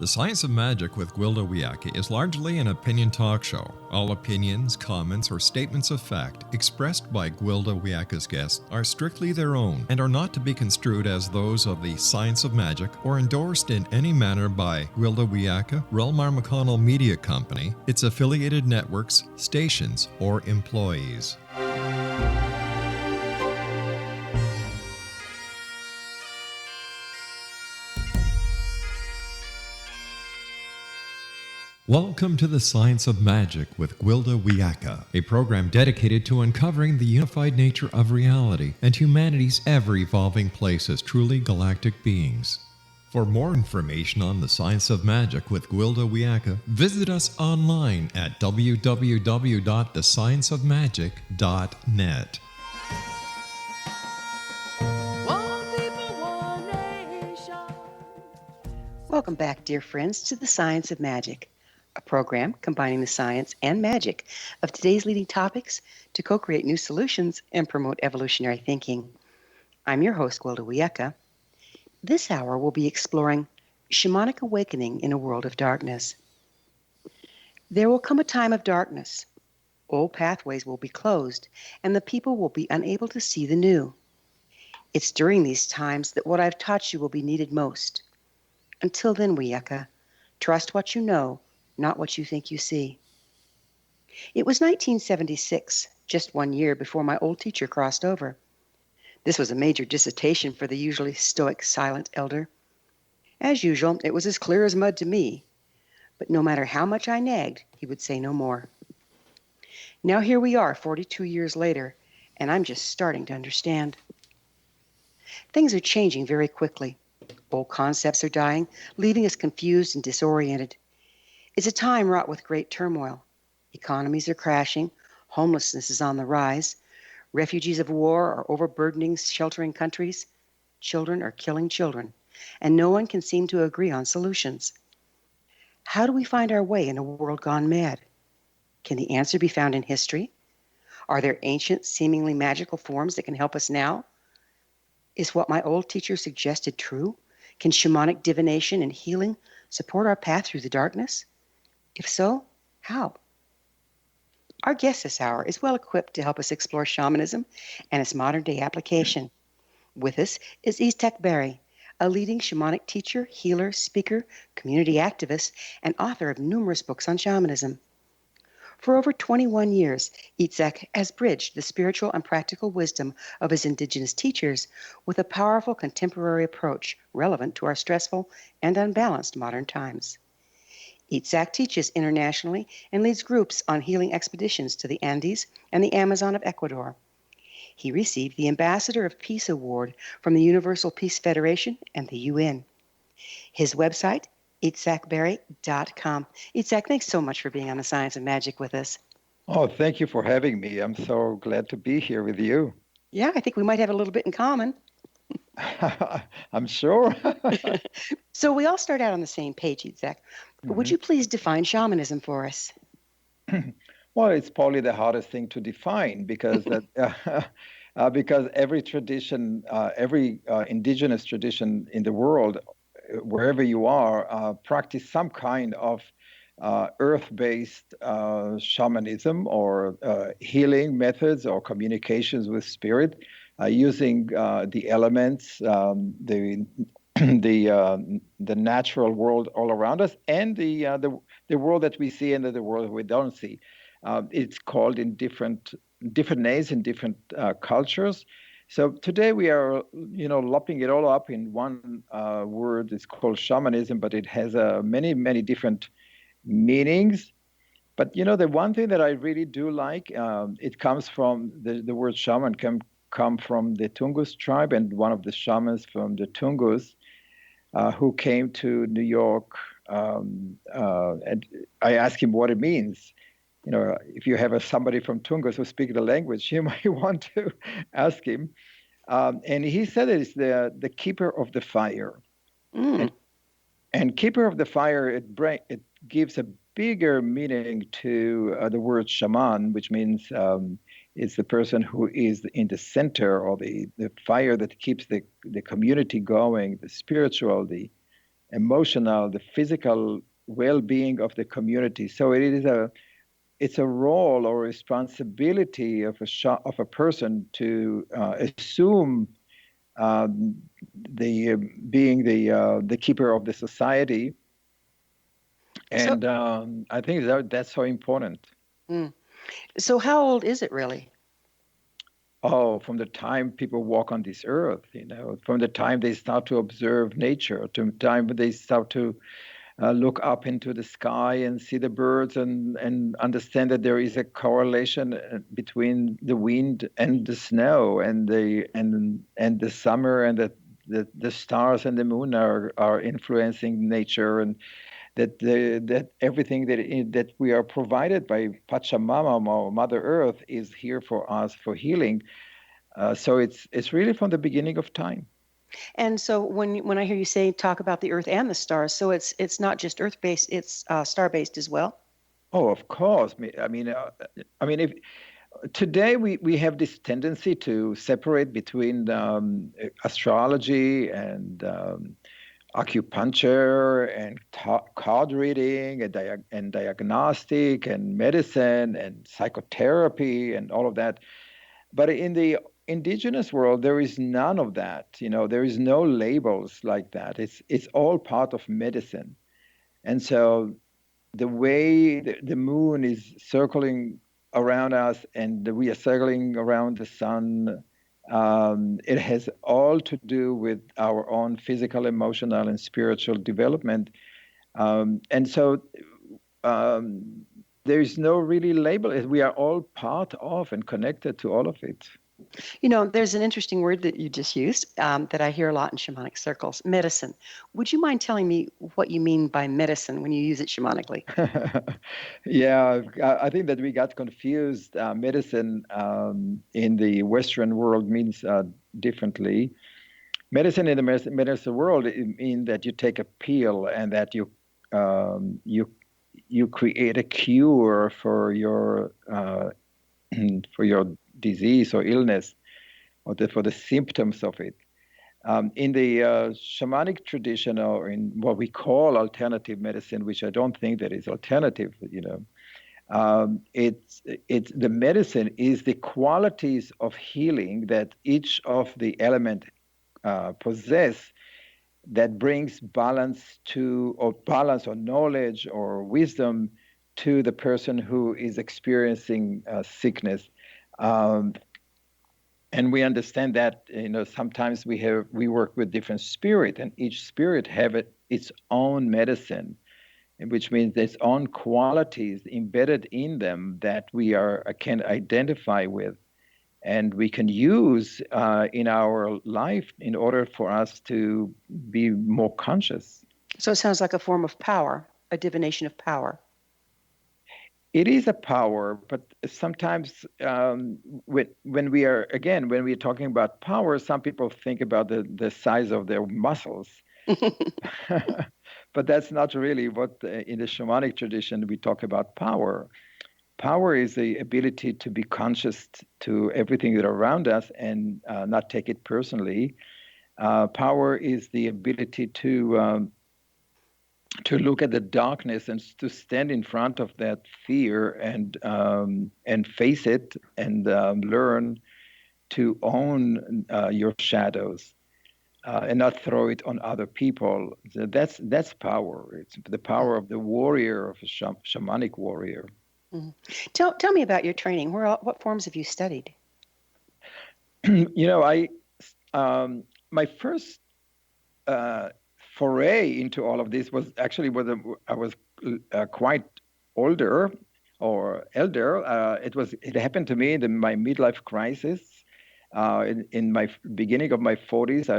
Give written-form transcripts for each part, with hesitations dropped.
The Science of Magic with Gwilda Wiyaka is largely an opinion talk show. All opinions, comments, or statements of fact expressed by Gwilda Wiyaka's guests are strictly their own and are not to be construed as those of the Science of Magic or endorsed in any manner by Gwilda Wiyaka, REL-MAR McConnell Media Company, its affiliated networks, stations, or employees. Welcome to the Science of Magic with Gwilda Wiyaka, a program dedicated to uncovering the unified nature of reality and humanity's ever-evolving place as truly galactic beings. For more information on the Science of Magic with Gwilda Wiyaka, visit us online at www.thescienceofmagic.net. Welcome back, dear friends, to the Science of Magic, a program combining the science and magic of today's leading topics to co-create new solutions and promote evolutionary thinking. I'm your host, Gwilda Wiyaka. This hour we'll be exploring shamanic awakening in a world of darkness. There will come a time of darkness. Old pathways will be closed, and the people will be unable to see the new. It's during these times that what I've taught you will be needed most. Until then, Wiyaka, trust what you know, not what you think you see. It was 1976, just 1 year before my old teacher crossed over. This was a major dissertation for the usually stoic, silent elder. As usual, it was as clear as mud to me, but no matter how much I nagged, he would say no more. Now here we are, 42 years later, and I'm just starting to understand. Things are changing very quickly. Old concepts are dying, leaving us confused and disoriented. It's a time wrought with great turmoil. Economies are crashing, homelessness is on the rise, refugees of war are overburdening sheltering countries, children are killing children, and no one can seem to agree on solutions. How do we find our way in a world gone mad? Can the answer be found in history? Are there ancient, seemingly magical forms that can help us now? Is what my old teacher suggested true? Can shamanic divination and healing support our path through the darkness? If so, how? Our guest this hour is well equipped to help us explore shamanism and its modern-day application. With us is Itzhak Beery, a leading shamanic teacher, healer, speaker, community activist, and author of numerous books on shamanism. For over 21 years, Itzhak has bridged the spiritual and practical wisdom of his indigenous teachers with a powerful contemporary approach relevant to our stressful and unbalanced modern times. Itzhak teaches internationally and leads groups on healing expeditions to the Andes and the Amazon of Ecuador. He received the Ambassador of Peace Award from the Universal Peace Federation and the UN. His website, itzhakbeery.com. Itzhak, thanks so much for being on the Science of Magic with us. Oh, thank you for having me. I'm so glad to be here with you. Yeah, I think we might have a little bit in common. I'm sure. So we all start out on the same page, Itzhak. Mm-hmm. Would you please define shamanism for us? Well, it's probably the hardest thing to define because because every tradition, every indigenous tradition in the world, wherever you are, practice some kind of earth-based shamanism or healing methods or communications with spirit using the elements, the natural world all around us, and the world that we see and the world we don't see. It's called in different names in different cultures. So today we are, lopping it all up in one word. It's called shamanism, but it has many, many different meanings. But, the one thing that I really do like, it comes from the word shaman come from the Tungus tribe, and one of the shamans from the Tungus who came to New York, and I asked him what it means. If you have somebody from Tungus who speaks the language, you might want to ask him. And he said it's the keeper of the fire. Mm. And keeper of the fire, it gives a bigger meaning to the word shaman, which means it's the person who is in the center, or the fire that keeps the community going, the spiritual, the emotional, the physical well-being of the community. So it's a role or responsibility of a person to assume being the keeper of the society, and I think that's so important. So how old is it really? Oh, from the time people walk on this earth, from the time they start to observe nature, to the time they start to look up into the sky and see the birds and understand that there is a correlation between the wind and the snow and the summer, and that the stars and the moon are influencing nature, and that everything that we are provided by Pachamama, or Mother Earth, is here for us for healing. So it's really from the beginning of time. And so when I hear you say talk about the Earth and the stars, so it's not just Earth-based, it's star-based as well? Oh, of course. If today we have this tendency to separate between astrology and acupuncture and card reading and diagnostic and medicine and psychotherapy and all of that. But in the indigenous world, there is none of that. There is no labels like that. It's all part of medicine. And so the way the moon is circling around us and we are circling around the sun, it has all to do with our own physical, emotional, and spiritual development. And so there's no really label. We are all part of and connected to all of it. There's an interesting word that you just used that I hear a lot in shamanic circles, medicine. Would you mind telling me what you mean by medicine when you use it shamanically? Yeah, I think that we got confused. Medicine in the Western world means differently. Medicine in the medicine world means that you take a pill and that you create a cure for your disease or illness, or for the symptoms of it. In the shamanic tradition, or in what we call alternative medicine, which I don't think that is alternative, it's the medicine is the qualities of healing that each of the element possess, that brings balance or knowledge or wisdom to the person who is experiencing sickness. And we understand that sometimes we work with different spirit, and each spirit have its own medicine, which means its own qualities embedded in them that we can identify with, and we can use in our life in order for us to be more conscious. So it sounds like a form of power, a divination of power. It is a power, but sometimes when we are talking about power, some people think about the size of their muscles. But that's not really what in the shamanic tradition we talk about power. Power is the ability to be conscious to everything that around us and not take it personally. Power is the ability to look at the darkness and to stand in front of that fear and face it and learn to own your shadows and not throw it on other people. So that's power. It's the power of the warrior, of a shamanic warrior. Mm-hmm. Tell me about your training. What forms have you studied? My first foray into all of this was actually when I was quite older or elder. It happened to me in my midlife crisis. In my beginning of my 40s,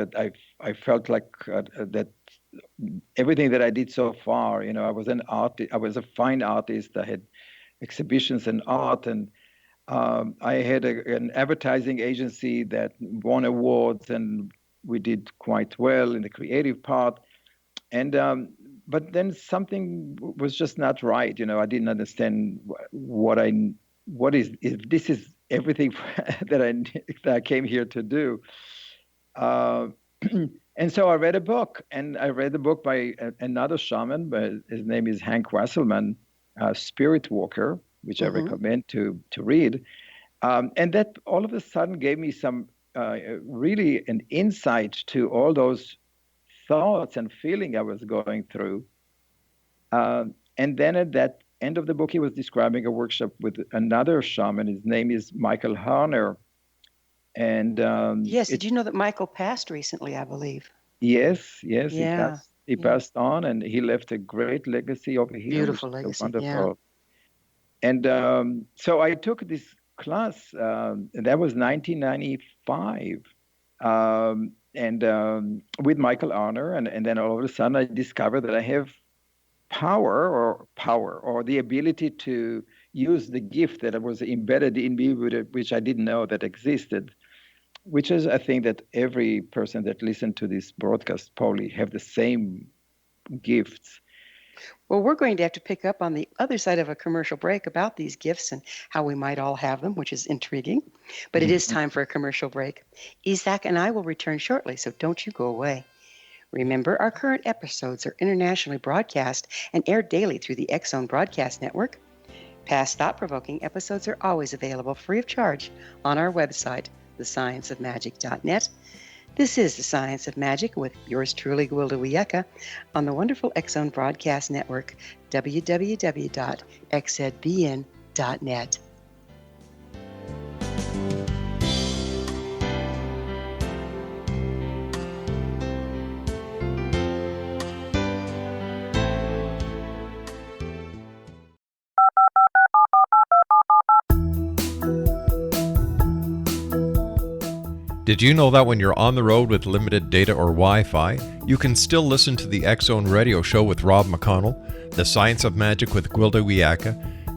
I felt like that everything that I did so far, I was an artist. I was a fine artist. I had exhibitions in art, and I had an advertising agency that won awards, and we did quite well in the creative part. And but then something was just not right. I didn't understand if this is everything that I came here to do. And so I read a book, and I read a book by another shaman, but his name is Hank Wasselman, Spirit Walker, which I recommend to read. And that all of a sudden gave me some really an insight to all those thoughts and feeling I was going through. And then at that end of the book, he was describing a workshop with another shaman. His name is Michael Harner. And yes, did you know that Michael passed recently, I believe? Yes, Yeah. He passed on, and he left a great legacy over here. Beautiful which is legacy, wonderful. Yeah. And so I took this class, and that was 1995, with Michael Arner, and then all of a sudden I discovered that I have power or the ability to use the gift that was embedded in me, which I didn't know that existed. Which is, I think, that every person that listened to this broadcast probably have the same gifts. Well, we're going to have to pick up on the other side of a commercial break about these gifts and how we might all have them, which is intriguing. But it is time for a commercial break. Itzhak and I will return shortly, so don't you go away. Remember, our current episodes are internationally broadcast and aired daily through the X-Zone Broadcast Network. Past thought-provoking episodes are always available free of charge on our website, thescienceofmagic.net. This is The Science of Magic with yours truly, Gwilda Wiyaka, on the wonderful X-Zone Broadcast Network, www.xzbn.net. Did you know that when you're on the road with limited data or Wi-Fi, you can still listen to the X-Zone Radio Show with Rob McConnell, The Science of Magic with Gwilda Wiyaka,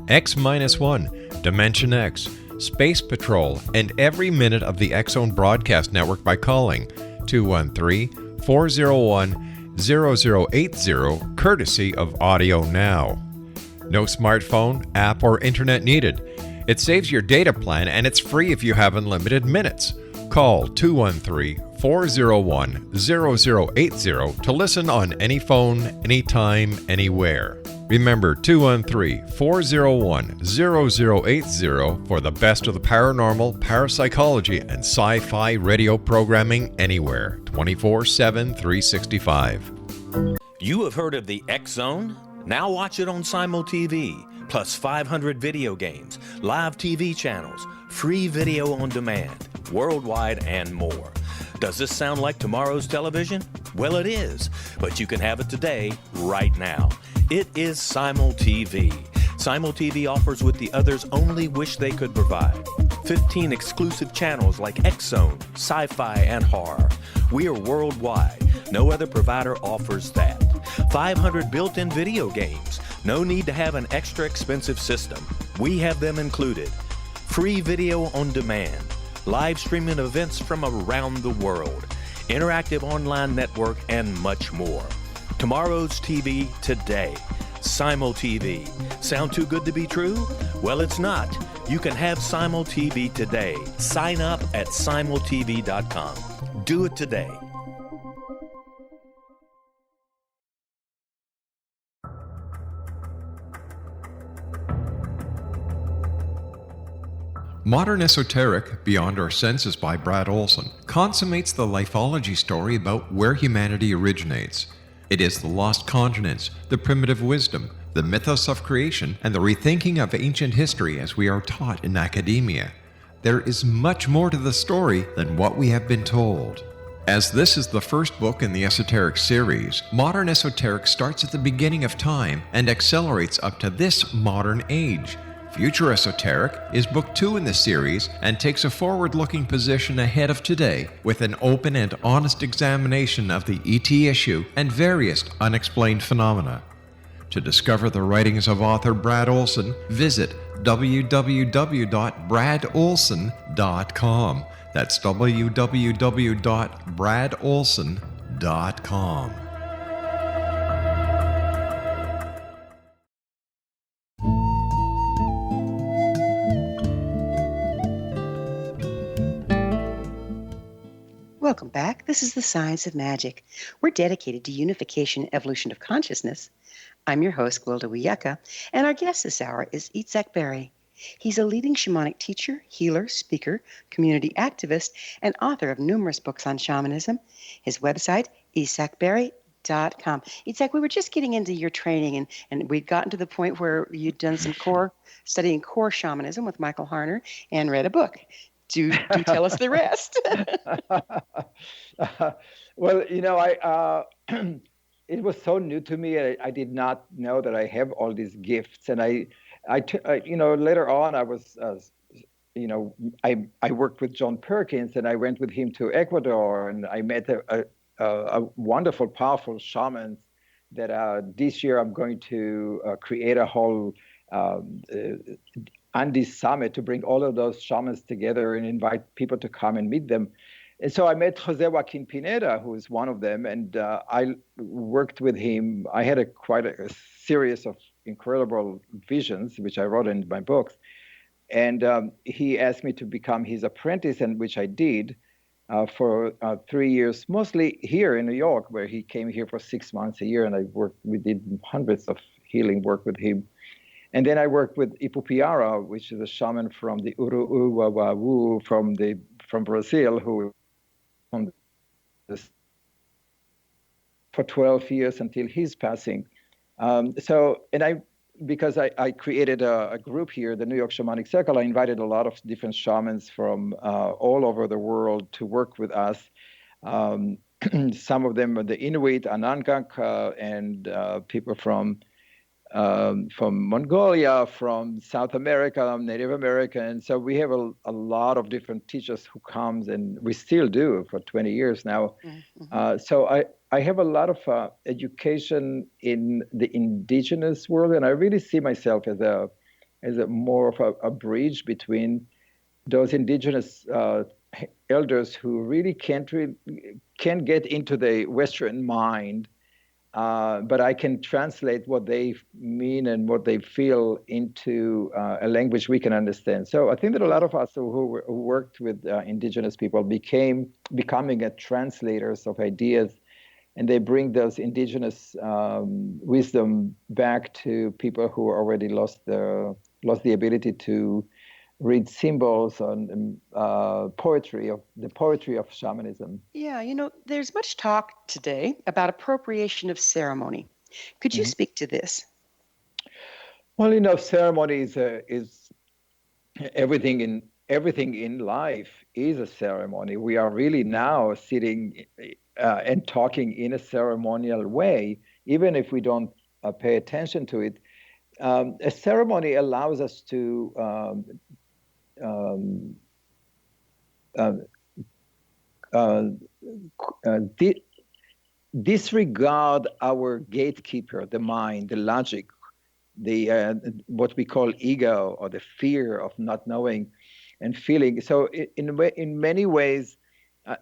X-1, Dimension X, Space Patrol, and every minute of the X-Zone Broadcast Network by calling 213-401-0080, courtesy of Audio Now. No smartphone, app, or internet needed. It saves your data plan, and it's free if you have unlimited minutes. Call 213-401-0080 to listen on any phone, anytime, anywhere. Remember 213-401-0080 for the best of the paranormal, parapsychology, and sci-fi radio programming anywhere, 24/7, 365. You have heard of the X-Zone? Now watch it on Simul TV, plus 500 video games, live TV channels, free video on demand, worldwide, and more. Does this sound like tomorrow's television? Well, it is, but you can have it today, right now. It is Simul TV. Simul TV offers what the others only wish they could provide. 15 exclusive channels like X-Zone, Sci-Fi, and Horror. We are worldwide. No other provider offers that. 500 built-in video games. No need to have an extra expensive system. We have them included. Free video on demand. Live streaming events from around the world. Interactive online network, and much more. Tomorrow's TV today. Simul TV. Sound too good to be true? Well, it's not. You can have Simul TV today. Sign up at simultv.com. Do it today. Modern Esoteric, Beyond Our Senses by Brad Olson, consummates the lifeology story about where humanity originates. It is the lost continents, the primitive wisdom, the mythos of creation, and the rethinking of ancient history as we are taught in academia. There is much more to the story than what we have been told. As this is the first book in the Esoteric series, Modern Esoteric starts at the beginning of time and accelerates up to this modern age. Future Esoteric is book 2 in the series and takes a forward-looking position ahead of today with an open and honest examination of the ET issue and various unexplained phenomena. To discover the writings of author Brad Olson, visit www.bradolson.com. That's www.bradolson.com. Welcome back. This is the Science of Magic. We're dedicated to unification and evolution of consciousness. I'm your host, Gwilda Wiyaka, and our guest this hour is Itzhak Beery. He's a leading shamanic teacher, healer, speaker, community activist, and author of numerous books on shamanism. His website, itzhakbeery.com. Itzhak, we were just getting into your training, and we'd gotten to the point where you'd done some studying core shamanism with Michael Harner and read a book. Do tell us the rest. Well, it was so new to me. I did not know that I have all these gifts, and later on, I was, I worked with John Perkins, and I went with him to Ecuador, and I met a wonderful, powerful shamans that this year I'm going to create a whole Andes Summit to bring all of those shamans together and invite people to come and meet them. And so I met Jose Joaquin Pineda, who is one of them, and I worked with him. I had quite a series of incredible visions, which I wrote in my books. And he asked me to become his apprentice, and which I did for 3 years, mostly here in New York, where he came here for 6 months a year, and we did hundreds of healing work with him. And then I worked with Ipupiara, which is a shaman from the Uruuawu from Brazil, who for 12 years until his passing. Because I created a group here, the New York Shamanic Circle, I invited a lot of different shamans from all over the world to work with us. Some of them are the Inuit, Anangak, and people from Mongolia, from South America, Native American. So we have a lot of different teachers who comes, and we still do for 20 years now. Mm-hmm. So I have a lot of education in the indigenous world, and I really see myself as a more of a bridge between those indigenous elders who really can't get into the Western mind. But I can translate what they mean and what they feel into a language we can understand. So I think that a lot of us who worked with indigenous people becoming translators of ideas, and they bring those indigenous wisdom back to people who already lost the ability to read symbols and poetry of shamanism. Yeah, there's much talk today about appropriation of ceremony. Could you speak to this? Well, ceremony is everything in life is a ceremony. We are really now sitting and talking in a ceremonial way, even if we don't pay attention to it. A ceremony allows us to disregard our gatekeeper, the mind, the logic, what we call ego, or the fear of not knowing and feeling. So in many ways,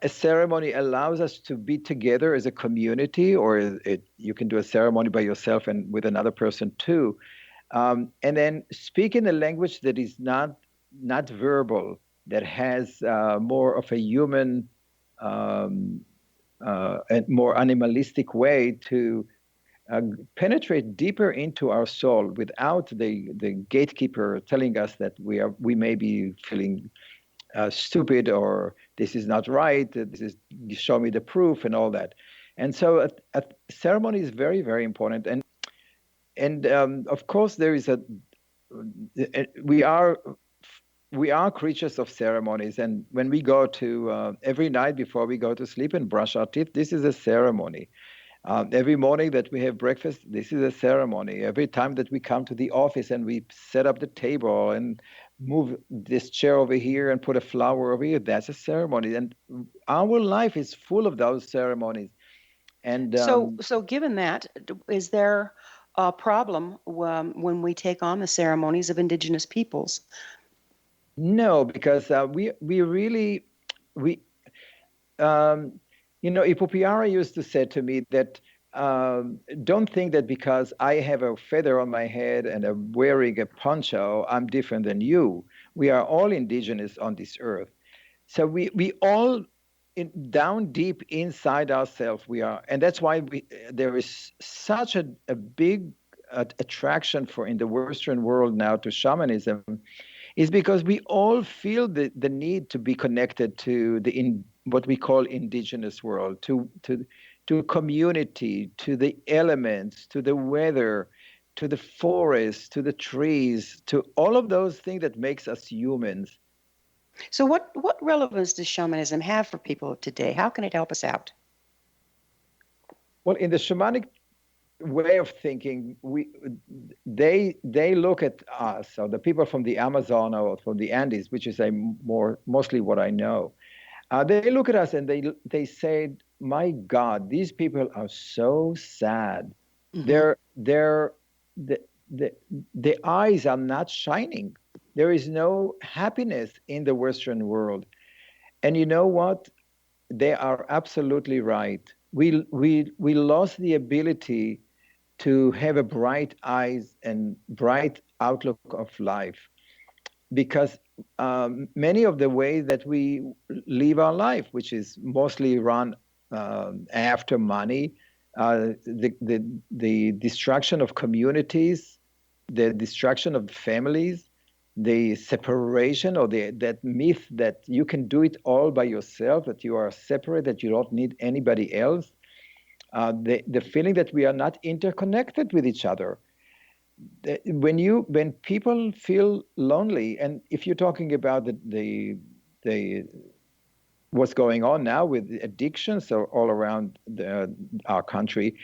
a ceremony allows us to be together as a community, or you can do a ceremony by yourself and with another person too, and then speak in a language that is not verbal, that has more of a human and more animalistic way to penetrate deeper into our soul without the gatekeeper telling us that we may be feeling stupid, or this is not right, you show me the proof and all that. And so a ceremony is very, very important. And of course there is we are creatures of ceremonies, and when we go to every night before we go to sleep and brush our teeth, this is a ceremony. Every morning that we have breakfast, this is a ceremony. Every time that we come to the office and we set up the table and move this chair over here and put a flower over here, that's a ceremony. And our life is full of those ceremonies. And so given that, is there a problem when we take on the ceremonies of indigenous peoples? No, because Ipupiara used to say to me that don't think that because I have a feather on my head and I'm wearing a poncho, I'm different than you. We are all indigenous on this earth. So we all down deep inside ourselves we are, and that's why there is such a big attraction for in the Western world now to shamanism, is because we all feel the need to be connected to what we call indigenous world, to community, to the elements, to the weather, to the forest, to the trees, to all of those things that makes us humans. So what relevance does shamanism have for people today? How can it help us out? Well, in the shamanic way of thinking, they look at us, or the people from the Amazon or from the Andes, which is mostly what I know. They look at us and they say, "My God, these people are so sad. Mm-hmm. The eyes are not shining. There is no happiness in the Western world." And you know what? They are absolutely right. We lost the ability to have a bright eyes and bright outlook of life, because many of the ways that we live our life, which is mostly run after money, the destruction of communities, the destruction of families, the separation, or that myth that you can do it all by yourself, that you are separate, that you don't need anybody else, the feeling that we are not interconnected with each other. When people feel lonely, and if you're talking about the what's going on now with addictions all around our country,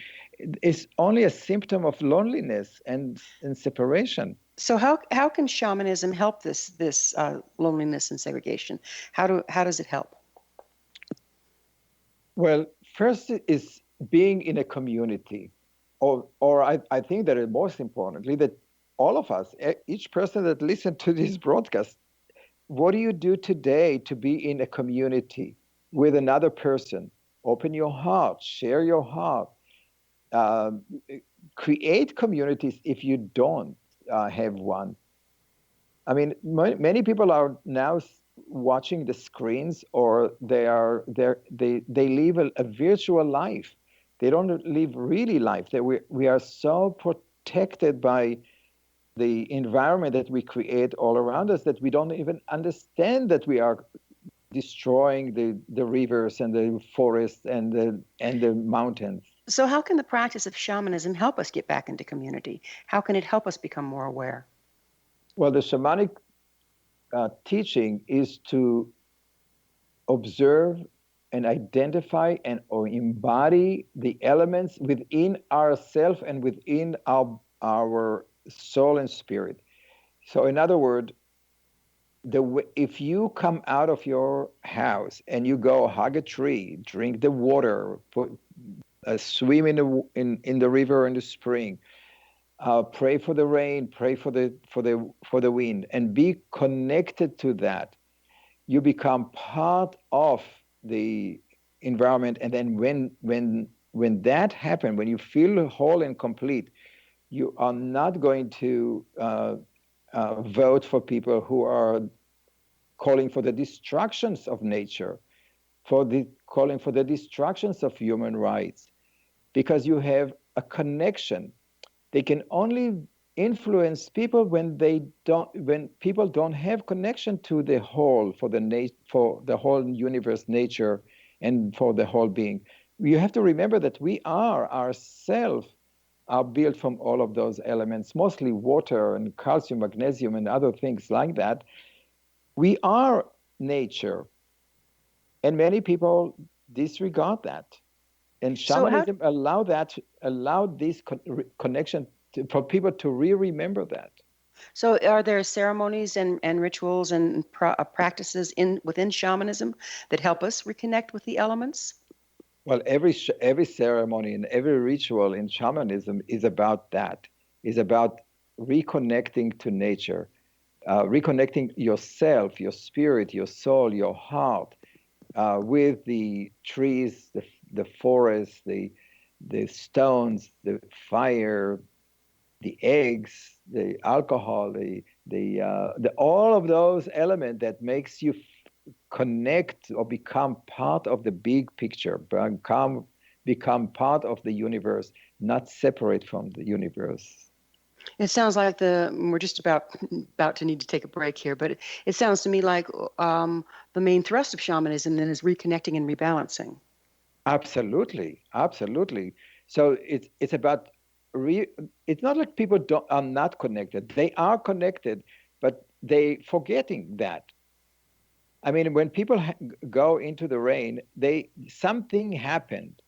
it's only a symptom of loneliness and separation. So how can shamanism help this loneliness and segregation? How does it help? Well, first is being in a community, or I think that most importantly, that all of us, each person that listened to this broadcast, what do you do today to be in a community with another person? Open your heart, share your heart, uh, create communities if you don't have one. I mean, many people are now watching the screens, or they live a virtual life. They don't live really life. We are so protected by the environment that we create all around us that we don't even understand that we are destroying the rivers and the forests and the mountains. So how can the practice of shamanism help us get back into community? How can it help us become more aware? Well, the shamanic teaching is to observe and identify and or embody the elements within ourself and within our soul and spirit. So in other words, if you come out of your house and you go hug a tree, drink the water, swim in the river in the spring, pray for the rain, pray for the wind, and be connected to that, you become part of the environment. And then when that happens, when you feel whole and complete, you are not going to vote for people who are calling for the destructions of nature, calling for the destructions of human rights, because you have a connection. They can only influence people when people don't have connection to the whole, for the whole universe, nature, and for the whole being. You have to remember that we ourselves are built from all of those elements, mostly water and calcium, magnesium, and other things like that. We are nature, and many people disregard that. And shamanism allowed this connection for people to remember that. So are there ceremonies and rituals and practices within shamanism that help us reconnect with the elements? Well, every ceremony and every ritual in shamanism is about that, is about reconnecting to nature, reconnecting yourself, your spirit, your soul, your heart, with the trees, the forest, the stones, the fire, the eggs, the alcohol, the all of those elements that makes you connect or become part of the big picture, become part of the universe, not separate from the universe. It sounds like we're just about to need to take a break here, but it sounds to me like the main thrust of shamanism then is reconnecting and rebalancing. Absolutely, absolutely. So it's about it's not like people are not connected. They are connected, but they forgetting that. I mean, when people go into the rain, something happened.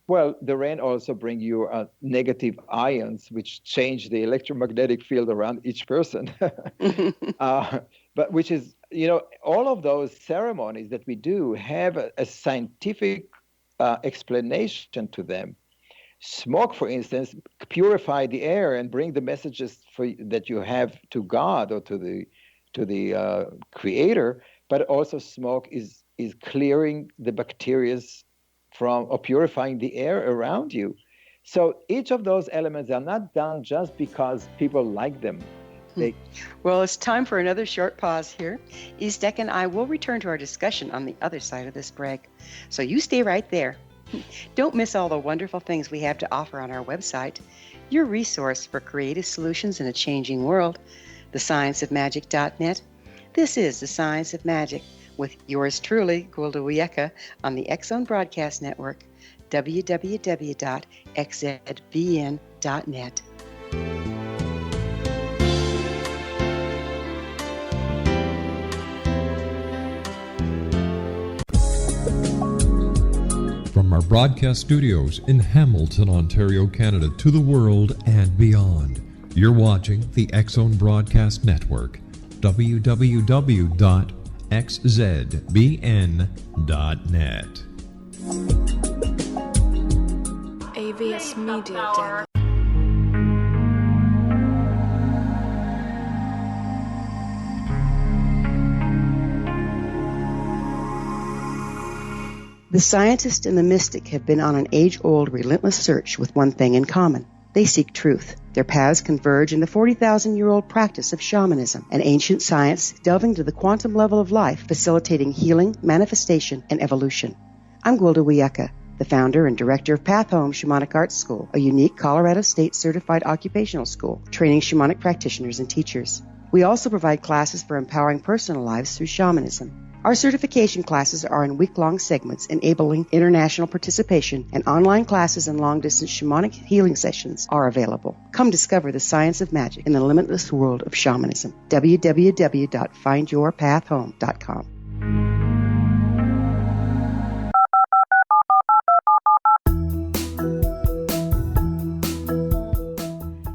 Well, the rain also brings you negative ions, which change the electromagnetic field around each person. But which is, all of those ceremonies that we do have a scientific explanation to them. Smoke, for instance, purify the air and bring the messages that you have to God or to the Creator. But also, smoke is clearing the bacteria or purifying the air around you. So each of those elements are not done just because people like them. Well, it's time for another short pause here. Itzhak and I will return to our discussion on the other side of this break. So you stay right there. Don't miss all the wonderful things we have to offer on our website, your resource for creative solutions in a changing world, thescienceofmagic.net. This is The Science of Magic with yours truly, Gwilda Wiyaka, on the X-Zone Broadcast Network, www.xzbn.net. From our broadcast studios in Hamilton, Ontario, Canada, to the world and beyond, you're watching the X-Zone Broadcast Network, www.xzbn.net. AVS Media Den. The scientist and the mystic have been on an age-old, relentless search with one thing in common. They seek truth. Their paths converge in the 40,000-year-old practice of shamanism, an ancient science delving to the quantum level of life, facilitating healing, manifestation, and evolution. I'm Gwilda Wiyaka, the founder and director of Path Home Shamanic Arts School, a unique Colorado State certified occupational school training shamanic practitioners and teachers. We also provide classes for empowering personal lives through shamanism. Our certification classes are in week-long segments enabling international participation, and online classes and long-distance shamanic healing sessions are available. Come discover the science of magic in the limitless world of shamanism. www.findyourpathhome.com.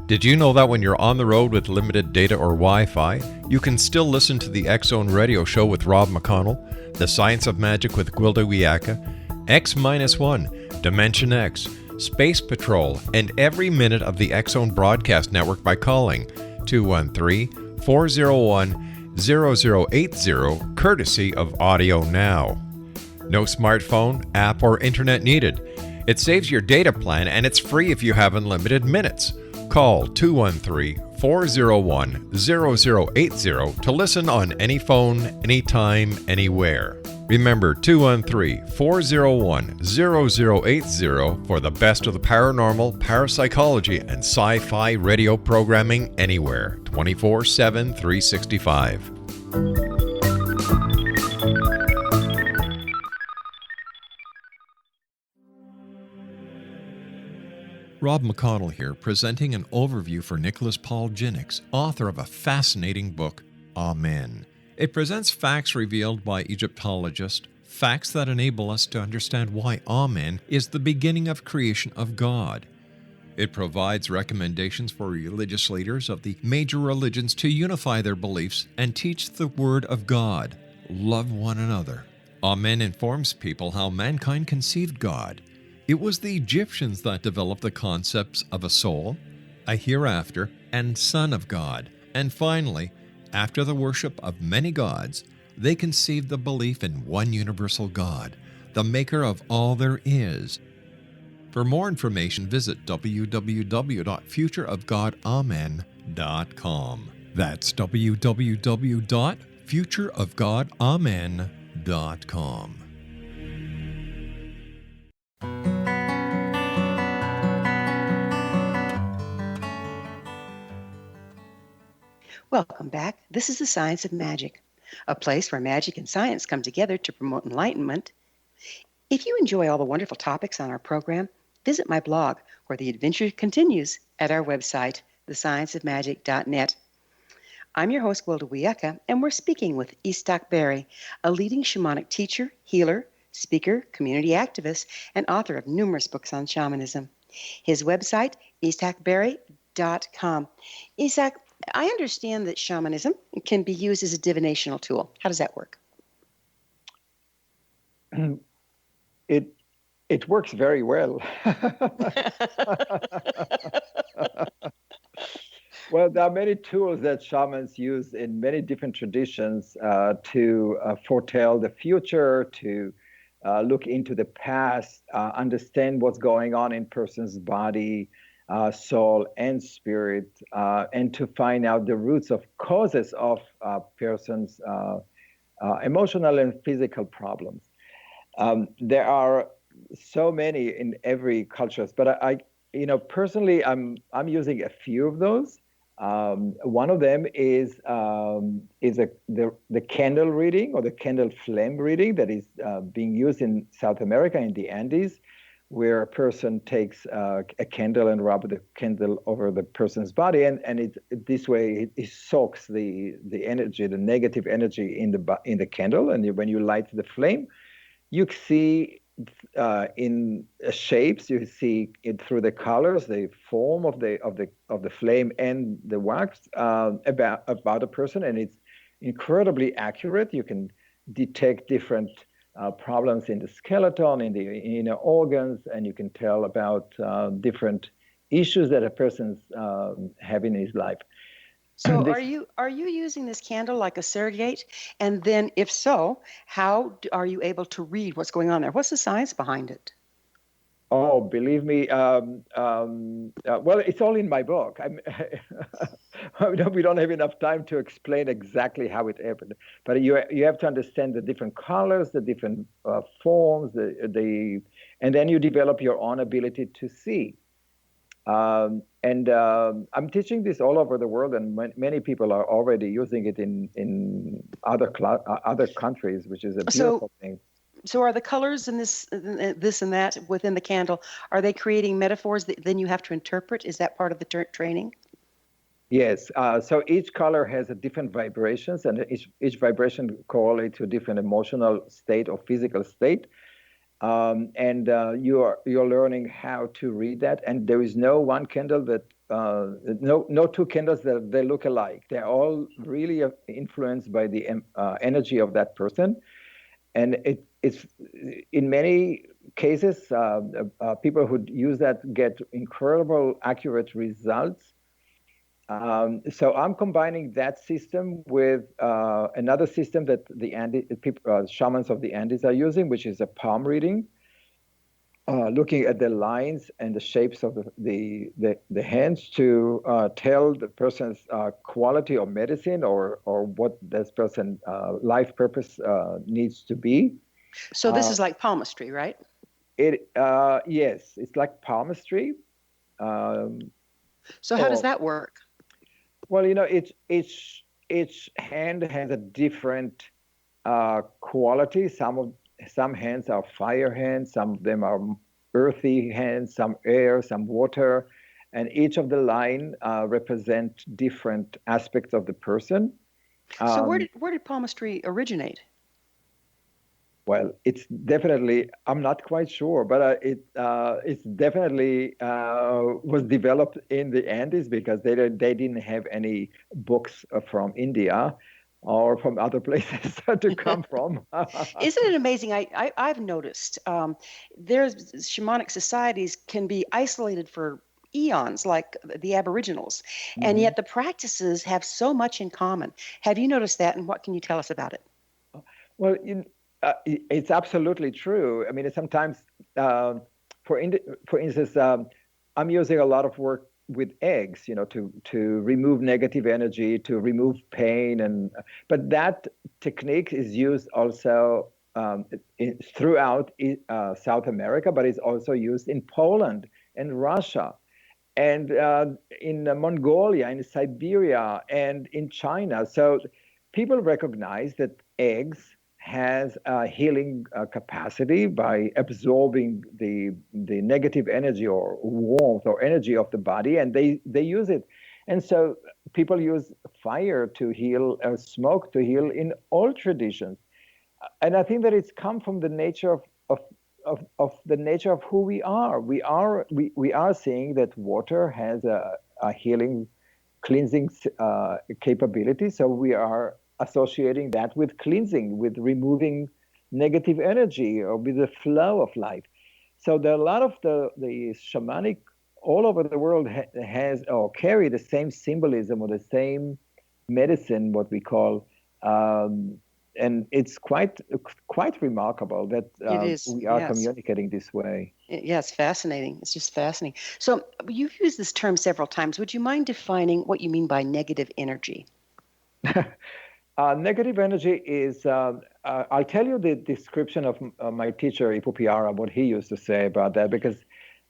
Did you know that when you're on the road with limited data or Wi-Fi, you can still listen to the X-Zone Radio Show with Rob McConnell, The Science of Magic with Gwilda Wiyaka, X-1, Dimension X, Space Patrol, and every minute of the X-Zone Broadcast Network by calling 213-401-0080, courtesy of Audio Now. No smartphone, app, or internet needed. It saves your data plan and it's free if you have unlimited minutes. Call 213-401-0080 to listen on any phone, anytime, anywhere. Remember 213-401-0080 for the best of the paranormal, parapsychology, and sci-fi radio programming anywhere, 24/7, 365. Rob McConnell here, presenting an overview for Nicholas Paul Jennings, author of a fascinating book, Amen. It presents facts revealed by Egyptologists, facts that enable us to understand why Amen is the beginning of creation of God. It provides recommendations for religious leaders of the major religions to unify their beliefs and teach the Word of God. Love one another. Amen informs people how mankind conceived God. It was the Egyptians that developed the concepts of a soul, a hereafter, and Son of God. And finally, after the worship of many gods, they conceived the belief in one universal God, the maker of all there is. For more information, visit www.futureofgodamen.com. That's www.futureofgodamen.com. futureofgodamen.com. Welcome back. This is the Science of Magic, a place where magic and science come together to promote enlightenment. If you enjoy all the wonderful topics on our program, visit my blog where the adventure continues at our website, thescienceofmagic.net. I'm your host, Gwilda Wiyaka, and we're speaking with Itzhak Beery, a leading shamanic teacher, healer, speaker, community activist, and author of numerous books on shamanism. His website, itzhakbeery.com. Itzhak, I understand that shamanism can be used as a divinational tool. How does that work? It works very well. Well, there are many tools that shamans use in many different traditions to foretell the future, to look into the past, understand what's going on in person's body, soul, and spirit, and to find out the roots of causes of person's emotional and physical problems. There are so many in every culture, but I personally, I'm using a few of those. One of them is the candle reading or the candle flame reading that is being used in South America in the Andes, where a person takes a candle and rubs the candle over the person's body, and this way it soaks the energy, the negative energy in the candle, and when you light the flame, you see in shapes. You see it through the colors, the form of the flame and the wax about a person, and it's incredibly accurate. You can detect different problems in the skeleton, in the inner organs, and you can tell about different issues that a person's having in his life. So are you using this candle like a surrogate? And then if so, how are you able to read what's going on there? What's the science behind it? Oh, believe me. Well, it's all in my book. We don't have enough time to explain exactly how it happened. But you have to understand the different colors, the different forms, and then you develop your own ability to see. I'm teaching this all over the world, and many people are already using it in other countries, which is a beautiful thing. So are the colors in this and that within the candle, are they creating metaphors that then you have to interpret? Is that part of the training? Yes. So each color has a different vibrations, and each vibration correlates to a different emotional state or physical state. You're learning how to read that, and there is no one candle that no two candles that they look alike. They're all really influenced by the energy of that person, and it's in many cases people who use that get incredible accurate results. So I'm combining that system with another system that the shamans of the Andes are using, which is a palm reading, looking at the lines and the shapes of the hands to tell the person's quality of medicine or what this person's life purpose needs to be. So this is like palmistry, right? Yes, it's like palmistry. So how does that work? Well, each hand has a different quality. Some hands are fire hands, some of them are earthy hands, some air, some water, and each of the line represent different aspects of the person. So where did palmistry originate? Well, it's definitely, I'm not quite sure, but it's definitely was developed in the Andes because they didn't have any books from India or from other places to come from. Isn't it amazing? I've noticed there's shamanic societies can be isolated for eons, like the Aboriginals, and yet the practices have so much in common. Have you noticed that, and what can you tell us about it? Well, it's absolutely true. I mean, sometimes, for instance, I'm using a lot of work with eggs, to remove negative energy, to remove pain, but that technique is used also throughout South America, but it's also used in Poland and Russia, and in Mongolia, in Siberia, and in China. So people recognize that eggs has a healing capacity by absorbing the negative energy or warmth or energy of the body, and they use it. And so people use fire to heal, smoke to heal in all traditions. And I think that it's come from the nature of the nature of who we are. We are seeing that water has a healing, cleansing capability. So we are associating that with cleansing, with removing negative energy, or with the flow of life. So there are a lot of the shamanic all over the world has or carry the same symbolism or the same medicine, what we call, and it's quite remarkable that we are communicating this way. Yeah, it's fascinating. It's just fascinating. So you've used this term several times. Would you mind defining what you mean by negative energy? Negative energy is, I'll tell you the description of my teacher, Ipu Piara, what he used to say about that, because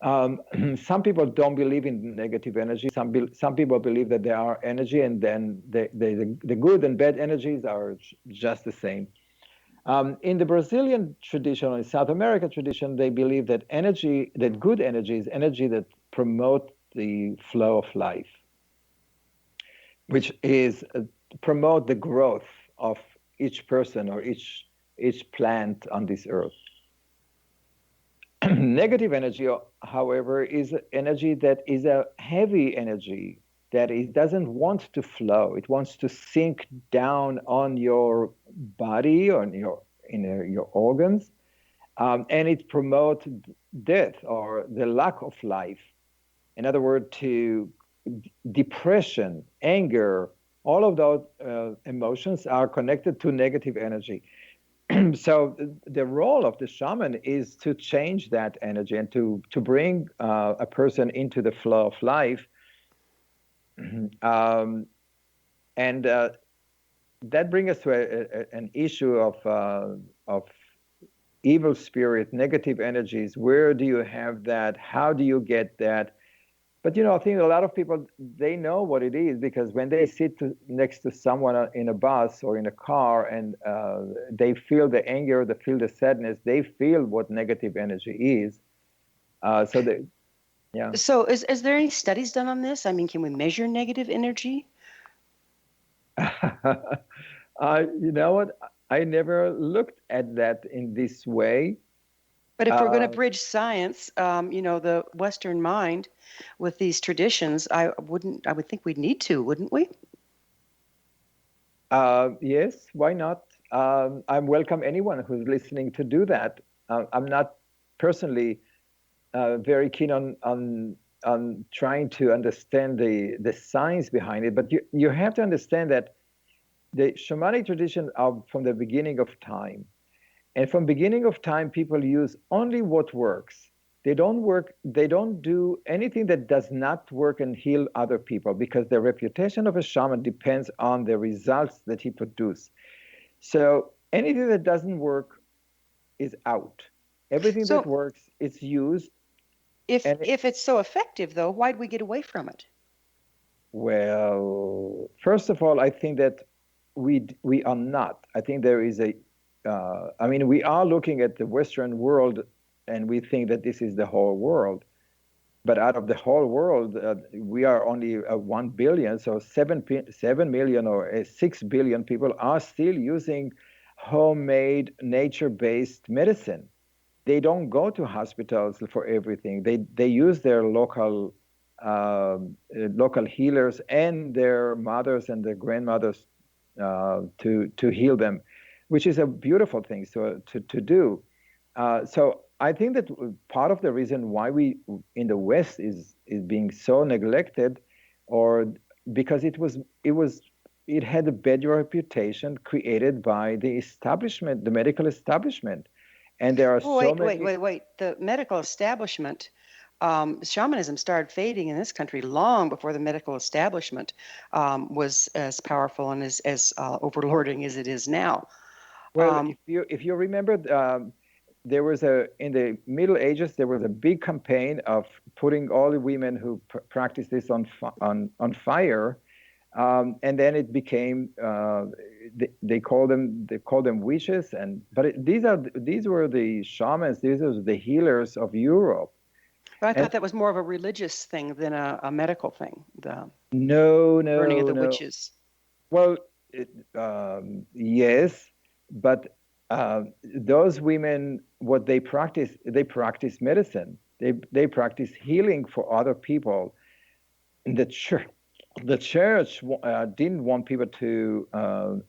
some people don't believe in negative energy. Some people believe that there are energy, and then the good and bad energies are just the same. In the Brazilian tradition, or in South American tradition, they believe that good energy is energy that promotes the flow of life, which is promote the growth of each person or each plant on this earth. Negative energy, however, is energy that is a heavy energy, that it doesn't want to flow. It wants to sink down on your body, on your organs, and it promotes death or the lack of life. In other words, to depression, anger, all of those emotions are connected to negative energy. So the role of the shaman is to change that energy and to bring a person into the flow of life. And that brings us to an issue of evil spirit, negative energies. Where do you have that? How do you get that? But I think a lot of people, they know what it is, because when they sit next to someone in a bus or in a car, and they feel the anger, they feel the sadness, they feel what negative energy is. Yeah. So is there any studies done on this? I mean, can we measure negative energy? You know what? I never looked at that in this way. But if we're going to bridge science, the Western mind with these traditions, I would think we'd need to, wouldn't we? Yes, why not? I welcome anyone who's listening to do that. I'm not personally very keen on trying to understand the science behind it, but you have to understand that the shamanic tradition are from the beginning of time. And from beginning of time, people use only what works. They don't do anything that does not work and heal other people, because the reputation of a shaman depends on the results that he produces. So anything that doesn't work is out. Everything that works is used. If it's so effective, though, why'd we get away from it? Well, first of all, I think that we are not. I think there is we are looking at the Western world, and we think that this is the whole world. But out of the whole world, we are only 1 billion, so 7 million or 6 billion people are still using homemade, nature-based medicine. They don't go to hospitals for everything. They use their local healers and their mothers and their grandmothers to heal them, which is a beautiful thing to do. So I think that part of the reason why we in the West is being so neglected, or because it had a bad reputation created by the establishment, the medical establishment, and there are Wait. The medical establishment shamanism started fading in this country long before the medical establishment was as powerful and as overlording as it is now. Well, if you remember, there was in the Middle Ages there was a big campaign of putting all the women who practiced this on fire, and then it became they call them witches, but these were the shamans, these were the healers of Europe. But I thought that was more of a religious thing than a medical thing. The no, burning of the witches. Well, yes, but those women, what they practice medicine. They practice healing for other people. The church didn't want people to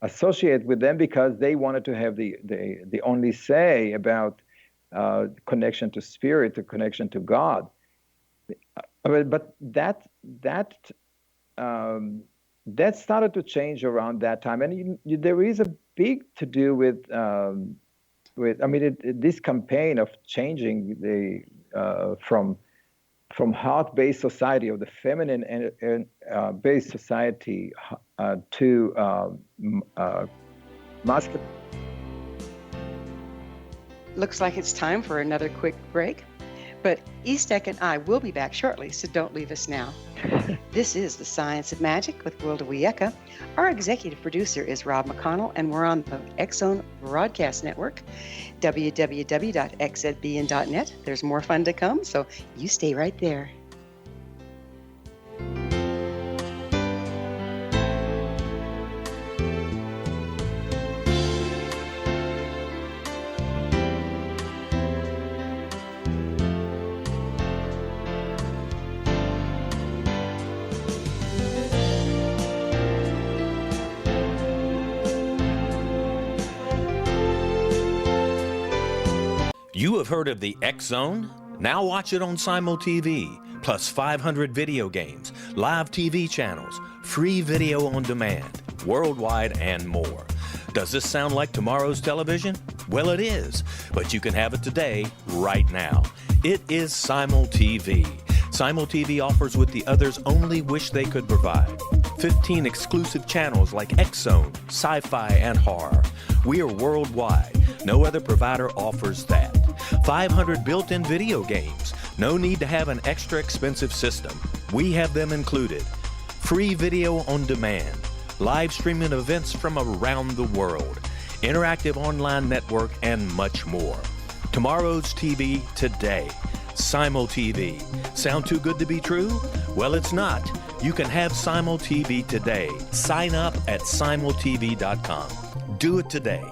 associate with them because they wanted to have the only say about connection to spirit, the connection to God. But that started to change around that time, and there is a big to do with this campaign of changing the from heart-based society, of the feminine and based society to masculine. Looks like it's time for another quick break, but Itzhak and I will be back shortly, so don't leave us now. This is The Science of Magic with Gwilda Wiyaka. Our executive producer is Rob McConnell, and we're on the X-Zone Broadcast Network, www.xzbn.net. There's more fun to come, so you stay right there. You have heard of the X-Zone? Now watch it on Simul TV, plus 500 video games, live TV channels, free video on demand, worldwide, and more. Does this sound like tomorrow's television? Well, it is, but you can have it today, right now. It is Simul TV. Simul TV offers what the others only wish they could provide. 15 exclusive channels like X-Zone, sci-fi, and horror. We are worldwide. No other provider offers that. 500 built-in video games. No need to have an extra expensive system. We have them included. Free video on demand. Live streaming events from around the world. Interactive online network, and much more. Tomorrow's TV today. Simul TV. Sound too good to be true? Well, it's not. You can have Simul TV today. Sign up at simultv.com. Do it today.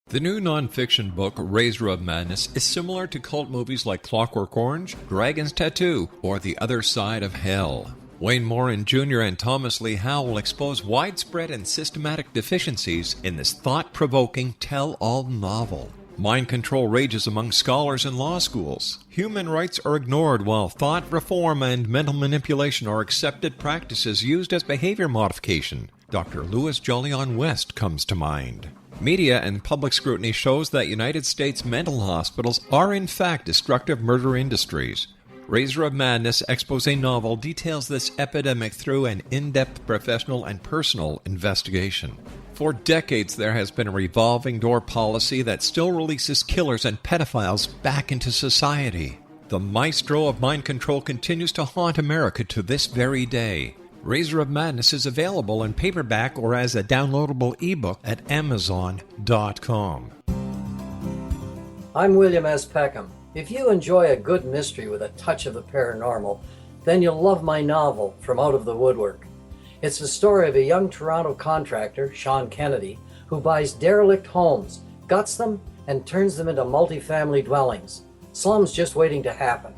The new nonfiction book, Razor of Madness, is similar to cult movies like Clockwork Orange, Dragon's Tattoo, or The Other Side of Hell. Wayne Morin Jr. and Thomas Lee Howell expose widespread and systematic deficiencies in this thought-provoking tell-all novel. Mind control rages among scholars in law schools. Human rights are ignored while thought reform and mental manipulation are accepted practices used as behavior modification. Dr. Louis Jolyon West comes to mind. Media and public scrutiny shows that United States mental hospitals are in fact destructive murder industries. Razor of Madness expose novel details this epidemic through an in-depth professional and personal investigation. For decades, there has been a revolving door policy that still releases killers and pedophiles back into society. The maestro of mind control continues to haunt America to this very day. Razor of Madness is available in paperback or as a downloadable ebook at Amazon.com. I'm William S. Peckham. If you enjoy a good mystery with a touch of the paranormal, then you'll love my novel, From Out of the Woodwork. It's the story of a young Toronto contractor, Sean Kennedy, who buys derelict homes, guts them, and turns them into multifamily dwellings. Slums just waiting to happen.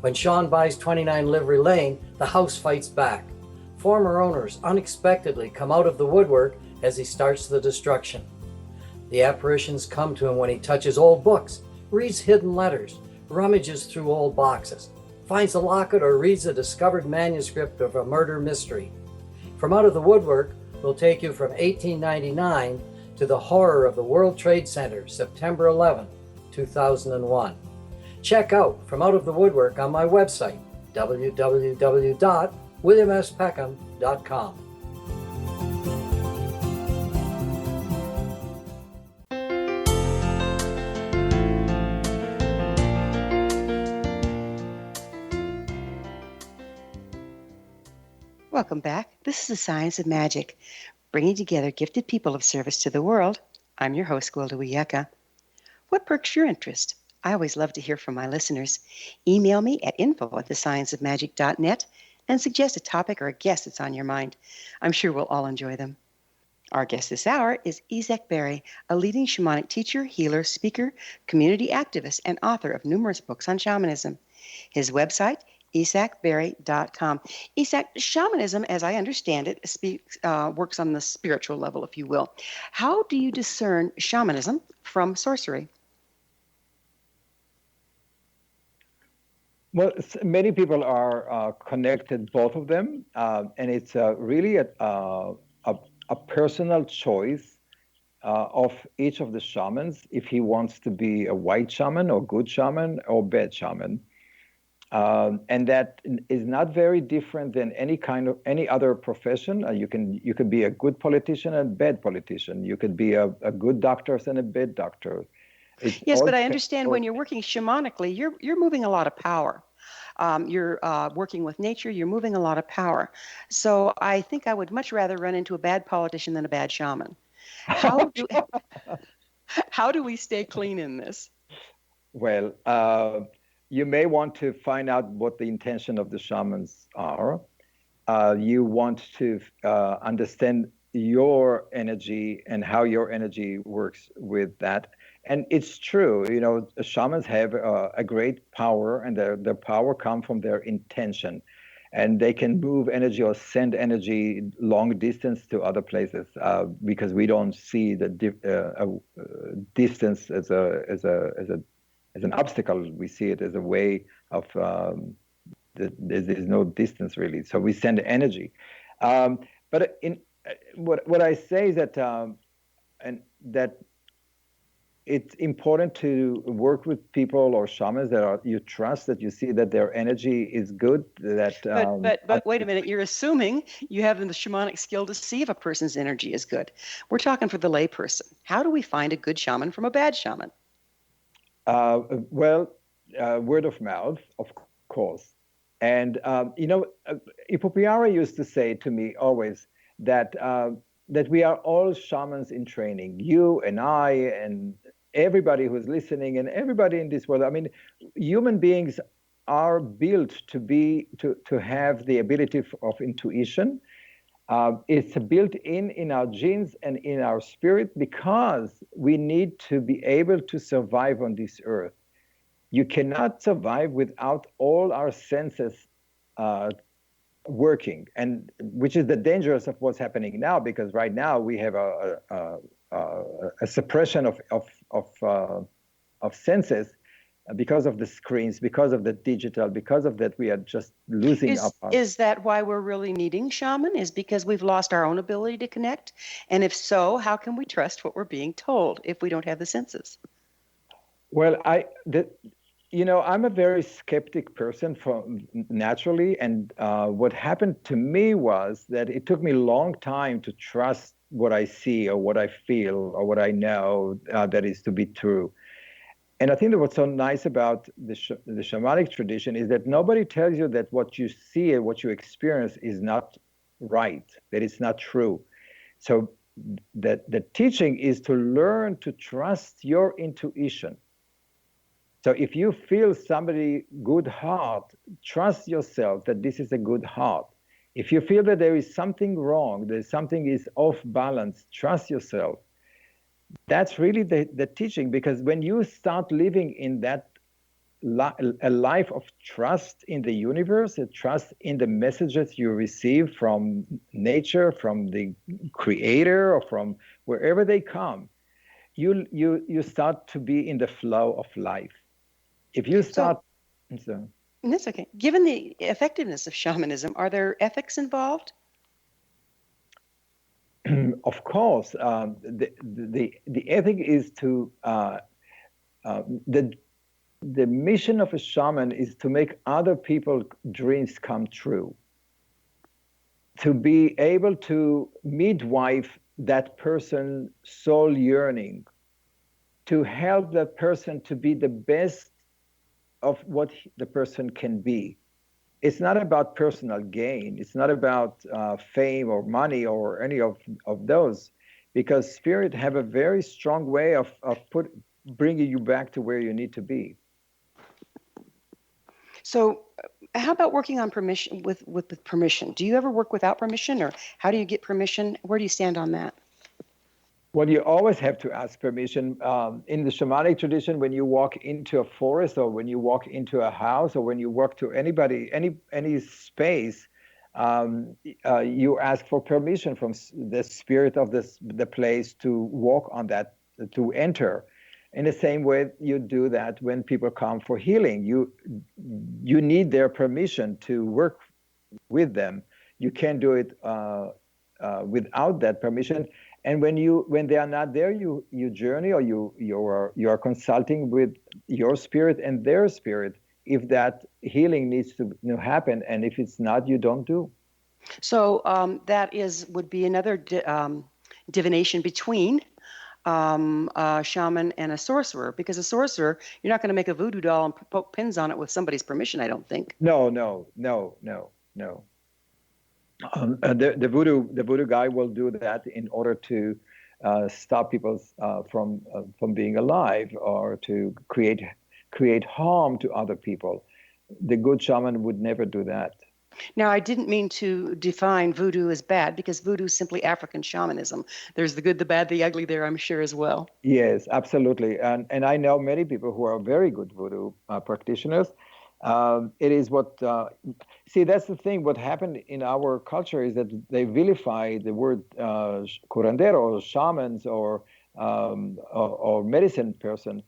When Sean buys 29 Livery Lane, the house fights back. Former owners unexpectedly come out of the woodwork as he starts the destruction. The apparitions come to him when he touches old books, reads hidden letters, rummages through old boxes, finds a locket, or reads a discovered manuscript of a murder mystery. From Out of the Woodwork will take you from 1899 to the horror of the World Trade Center, September 11, 2001. Check out From Out of the Woodwork on my website, www.williamspeckham.com. Welcome back. This is the Science of Magic, bringing together gifted people of service to the world. I'm your host, Gwilda Wiyaka. What perks your interest? I always love to hear from my listeners. Email me at info@thescienceofmagic.net and suggest a topic or a guest that's on your mind. I'm sure we'll all enjoy them. Our guest this hour is Itzhak Beery, a leading shamanic teacher, healer, speaker, community activist, and author of numerous books on shamanism. His website, itzhakbeery.com. Itzhak, shamanism, as I understand it, works on the spiritual level, if you will. How do you discern shamanism from sorcery? Well, many people are connected, both of them, and it's really a personal choice of each of the shamans, if he wants to be a white shaman or good shaman or bad shaman. And that is not very different than any other profession. You could be a good politician and a bad politician. You could be a good doctor and a bad doctor. Yes, but I understand when you're working shamanically, you're moving a lot of power. You're working with nature. You're moving a lot of power. So I think I would much rather run into a bad politician than a bad shaman. How do we stay clean in this? Well, you may want to find out what the intention of the shamans are. You want to understand your energy and how your energy works with that. And it's true, shamans have a great power, and their power comes from their intention. And they can move energy or send energy long distance to other places because we don't see the distance as an obstacle. We see it as a way of there's no distance really. So we send energy. But what I say is that that it's important to work with people or shamans that you trust, that you see that their energy is good. But wait a minute, you're assuming you have the shamanic skill to see if a person's energy is good. We're talking for the layperson. How do we find a good shaman from a bad shaman? Word of mouth, of course. And, Ipopiara used to say to me always that we are all shamans in training, you and I and everybody who's listening and everybody in this world. I mean, human beings are built to have the ability of intuition. It's built in our genes and in our spirit because we need to be able to survive on this earth. You cannot survive without all our senses working, and which is the dangers of what's happening now, because right now we have a suppression of senses because of the screens, because of the digital, because of that we are just losing our power. Is that why we're really needing shaman? Is because we've lost our own ability to connect? And if so, how can we trust what we're being told if we don't have the senses? Well, I'm a very skeptic person naturally, and what happened to me was that it took me a long time to trust what I see or what I feel or what I know that is to be true. And I think that what's so nice about the shamanic tradition is that nobody tells you that what you see and what you experience is not right, that it's not true. So that the teaching is to learn to trust your intuition. So if you feel somebody good heart, trust yourself that this is a good heart. If you feel that there is something wrong, that something is off balance, trust yourself. That's really the teaching, because when you start living in that a life of trust in the universe, a trust in the messages you receive from nature, from the creator, or from wherever they come, you start to be in the flow of life. If you start... That's okay. Given the effectiveness of shamanism, are there ethics involved? Of course. The ethic is to the mission of a shaman is to make other people's dreams come true, to be able to midwife that person's soul yearning, to help that person to be the best of what the person can be. It's not about personal gain. It's not about fame or money or any of those, because spirit have a very strong way of bringing you back to where you need to be. So how about working on permission with permission? Do you ever work without permission, or how do you get permission? Where do you stand on that? Well, you always have to ask permission. In the shamanic tradition, when you walk into a forest, or when you walk into a house, or when you walk to any space, you ask for permission from the spirit of the place to walk on that, to enter. In the same way, you do that when people come for healing. You need their permission to work with them. You can't do it without that permission. And when they are not there, you journey, or you are consulting with your spirit and their spirit if that healing needs to happen, and if it's not, you don't do. So that would be another divination between a shaman and a sorcerer, because a sorcerer, you're not going to make a voodoo doll and poke pins on it with somebody's permission, I don't think. No. The voodoo guy will do that in order to stop people from being alive, or to create harm to other people. The good shaman would never do that. Now, I didn't mean to define voodoo as bad, because voodoo is simply African shamanism. There's the good, the bad, the ugly there, I'm sure, as well. Yes, absolutely. And I know many people who are very good voodoo practitioners. It is what, see, that's the thing. What happened in our culture is that they vilify the word curandero, shamans, or medicine person.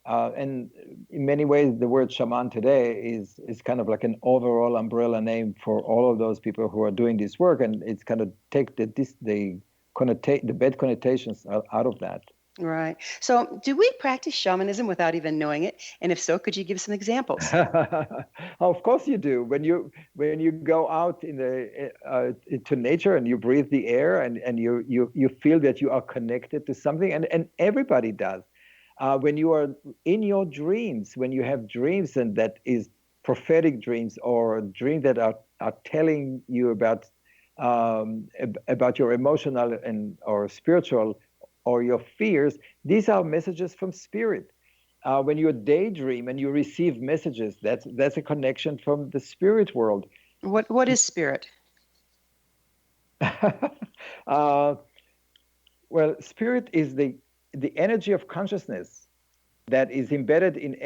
And in many ways, the word shaman today is kind of like an overall umbrella name for all of those people who are doing this work, and it's kind of take the bad connotations out of that. Right. So do we practice shamanism without even knowing it? And if so, could you give some examples? Of course you do. When you go out into nature and you breathe the air, and you feel that you are connected to something, and everybody does. When you are in your dreams, when you have dreams, and that is prophetic dreams, or dreams that are telling you about your emotional or spiritual, or your fears, these are messages from spirit. When you daydream and you receive messages, that's a connection from the spirit world. What is spirit? Well, spirit is the energy of consciousness that is embedded in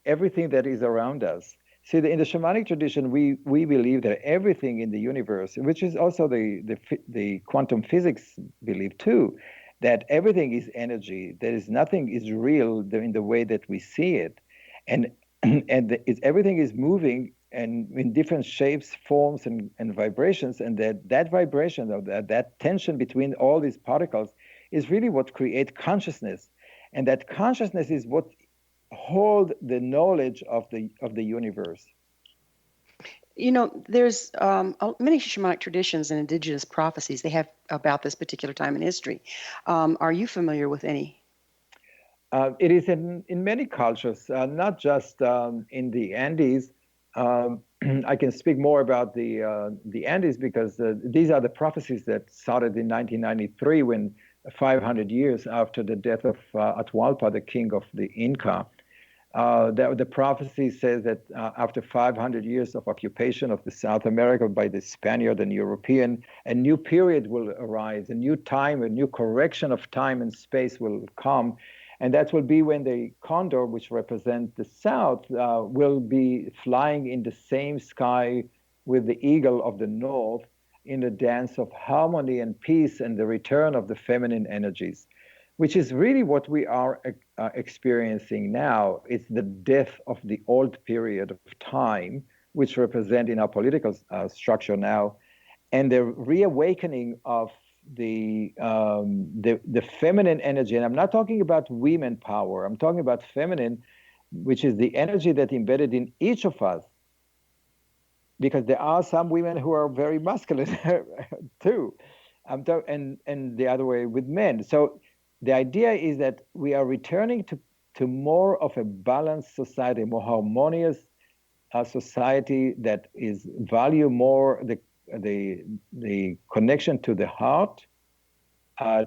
everything that is around us. See, in the shamanic tradition, we believe that everything in the universe, which is also the quantum physics belief too, that everything is energy. Nothing is real in the way that we see it, and everything is moving and in different shapes, forms, and vibrations, and that vibration, or that tension between all these particles, is really what creates consciousness, and that consciousness is what hold the knowledge of the universe. You know, there's many shamanic traditions and indigenous prophecies they have about this particular time in history. Are you familiar with any? It is in many cultures, not just in the Andes. I can speak more about the Andes, because these are the prophecies that started in 1993, when 500 years after the death of Atahualpa, the king of the Inca. The prophecy says that after 500 years of occupation of the South America by the Spaniard and European, a new period will arise, a new time, a new correction of time and space will come. And that will be when the condor, which represents the South, will be flying in the same sky with the eagle of the North, in a dance of harmony and peace, and the return of the feminine energies, which is really what we are experiencing now. It's the death of the old period of time, which represent in our political structure now, and the reawakening of the feminine energy, and I'm not talking about women power. I'm talking about feminine, which is the energy that's embedded in each of us. Because there are some women who are very masculine too, and the other way with men. So the idea is that we are returning to more of a balanced society, more harmonious society that is value more the connection to the heart,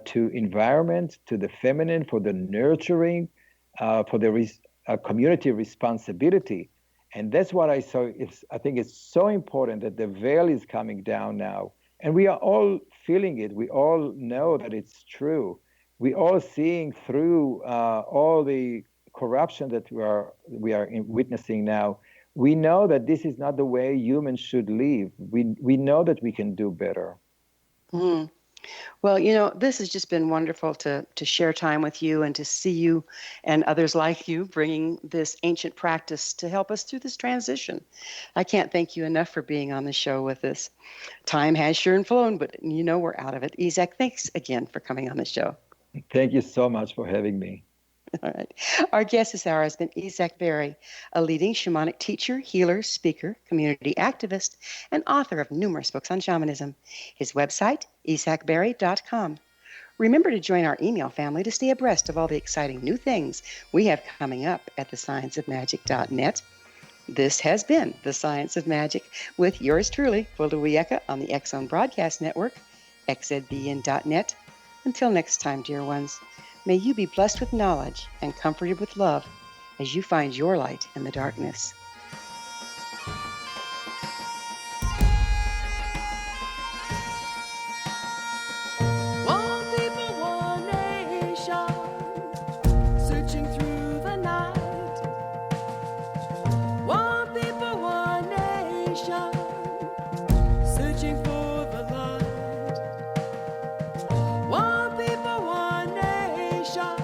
to environment, to the feminine, for the nurturing, for the community responsibility. And that's what I saw. I think it's so important that the veil is coming down now. And we are all feeling it. We all know that it's true. We all seeing through all the corruption that we are witnessing now. We know that this is not the way humans should live. We know that we can do better. Mm. Well, this has just been wonderful to share time with you and to see you and others like you bringing this ancient practice to help us through this transition. I can't thank you enough for being on the show with us. Time has sure flown, but we're out of it. Itzhak, thanks again for coming on the show. Thank you so much for having me. All right. Our guest this hour has been Itzhak Beery, a leading shamanic teacher, healer, speaker, community activist, and author of numerous books on shamanism. His website, itzhakbeery.com. Remember to join our email family to stay abreast of all the exciting new things we have coming up at thescienceofmagic.net. This has been The Science of Magic with yours truly, Gwilda Wiyaka, on the X-Zone Broadcast Network, xzbn.net. Until next time, dear ones, may you be blessed with knowledge and comforted with love as you find your light in the darkness. One people, one nation, searching through the night. One people, one nation, searching for the light. One people, one nation.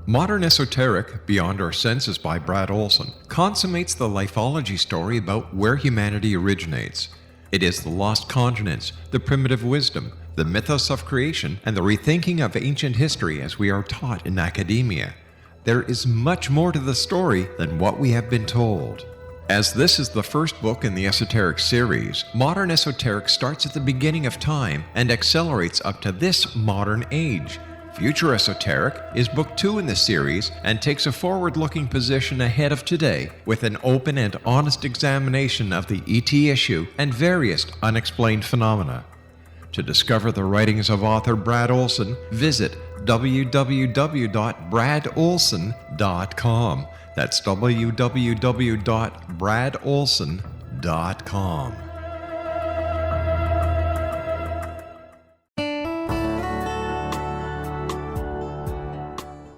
Modern Esoteric, Beyond Our Senses by Brad Olson, consummates the lifeology story about where humanity originates. It is the lost continents, the primitive wisdom, the mythos of creation, and the rethinking of ancient history as we are taught in academia. There is much more to the story than what we have been told. As this is the first book in the Esoteric series, Modern Esoteric starts at the beginning of time and accelerates up to this modern age. Future Esoteric is book 2 in the series and takes a forward-looking position ahead of today with an open and honest examination of the ET issue and various unexplained phenomena. To discover the writings of author Brad Olson, visit www.bradolson.com. That's www.bradolson.com.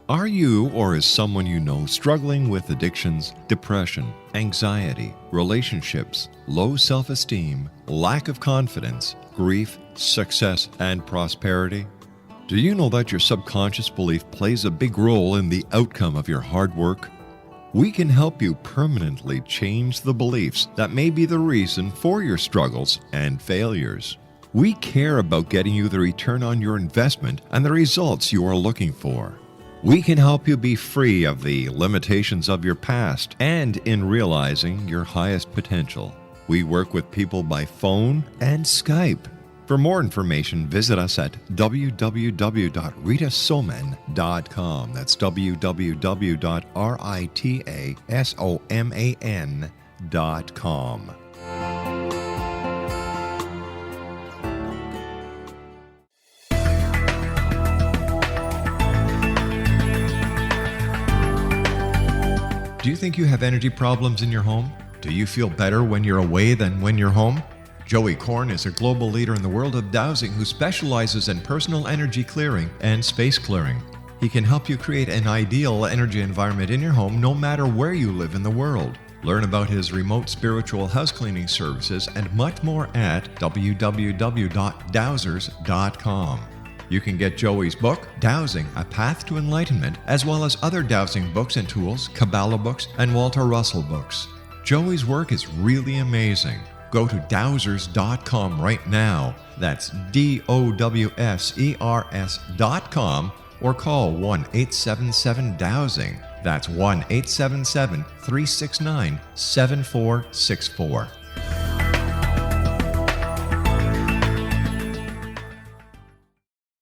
Are you or is someone you know struggling with addictions, depression, anxiety, relationships, low self-esteem, lack of confidence, grief, success, and prosperity? Do you know that your subconscious belief plays a big role in the outcome of your hard work? We can help you permanently change the beliefs that may be the reason for your struggles and failures. We care about getting you the return on your investment and the results you are looking for. We can help you be free of the limitations of your past and in realizing your highest potential. We work with people by phone and Skype. For more information, visit us at www.ritasoman.com. That's www.ritasoman.com. Do you think you have energy problems in your home? Do you feel better when you're away than when you're home? Joey Korn is a global leader in the world of dowsing who specializes in personal energy clearing and space clearing. He can help you create an ideal energy environment in your home no matter where you live in the world. Learn about his remote spiritual house cleaning services and much more at www.dowsers.com. You can get Joey's book, Dowsing, A Path to Enlightenment, as well as other dowsing books and tools, Kabbalah books, and Walter Russell books. Joey's work is really amazing. Go to dowsers.com right now. That's DOWSERS.com or call 1-877-DOWSING. That's 1-877-369-7464.